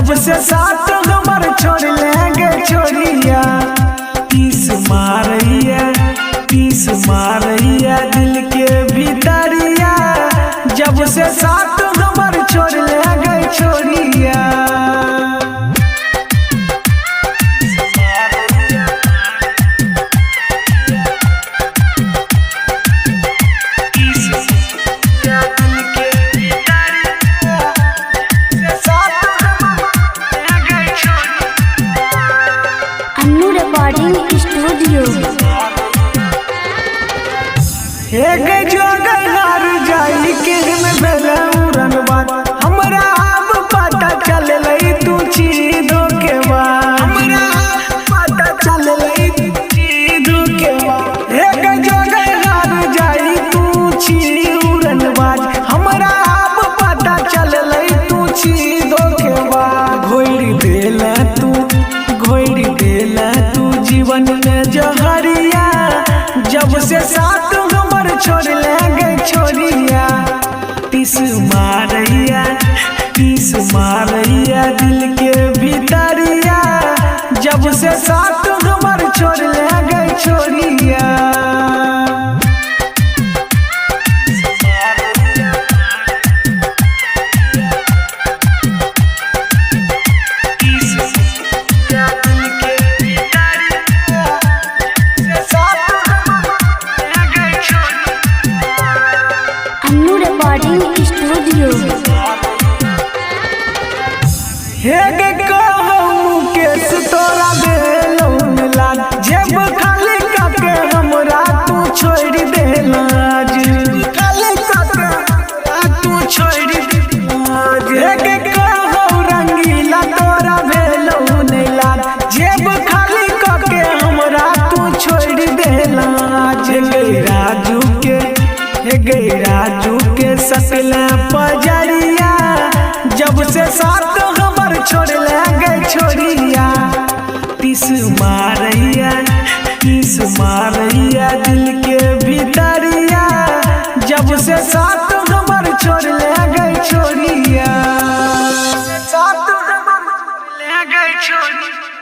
जब से साथ हमर छोड़ लेंगे छोड़िया। तीस मारिया दिल के भीतरिया, जब से साथ हमर छोड़ लेंगे छोड़िया। स्टूडियो जो गहर जाई के में बेलौरन बात हमरा अब पता चल लई तू चीदो के बाद। हमरा पता चल लई तू चीदो के बाद। जो गहर जाई तू चीदोरन बात हमरा अब पता चल लई तू चीदो के बाद। घोड़ी देला तू जीवन में जहरिया, जब से साथ हमर छोड़ लेंगे छोड़िया। तीस मारिया दिल के भीतरिया, जब से साथ हमर छोड़ लेंगे छोड़िया। स्टूडियो हेगे मुकेश तोरा देलौ मिला, जेब खाली काके हमरा तू छोड़ देला। खाली काके तू छोड़ देला। हेगे रंगीला तोरा भेलौ नीला, जेब खाली काके हमरा तू छोड़ देला। राजू के सकला पजरिया, जब से साथ हमर छोड़ लेंगे छोड़िया। तीस मारिया दिल के भीतरिया, जब से साथ हमर छोड़ लेंगे छोड़िया। साथ हमर छोड़ लेंगे छोड़िया।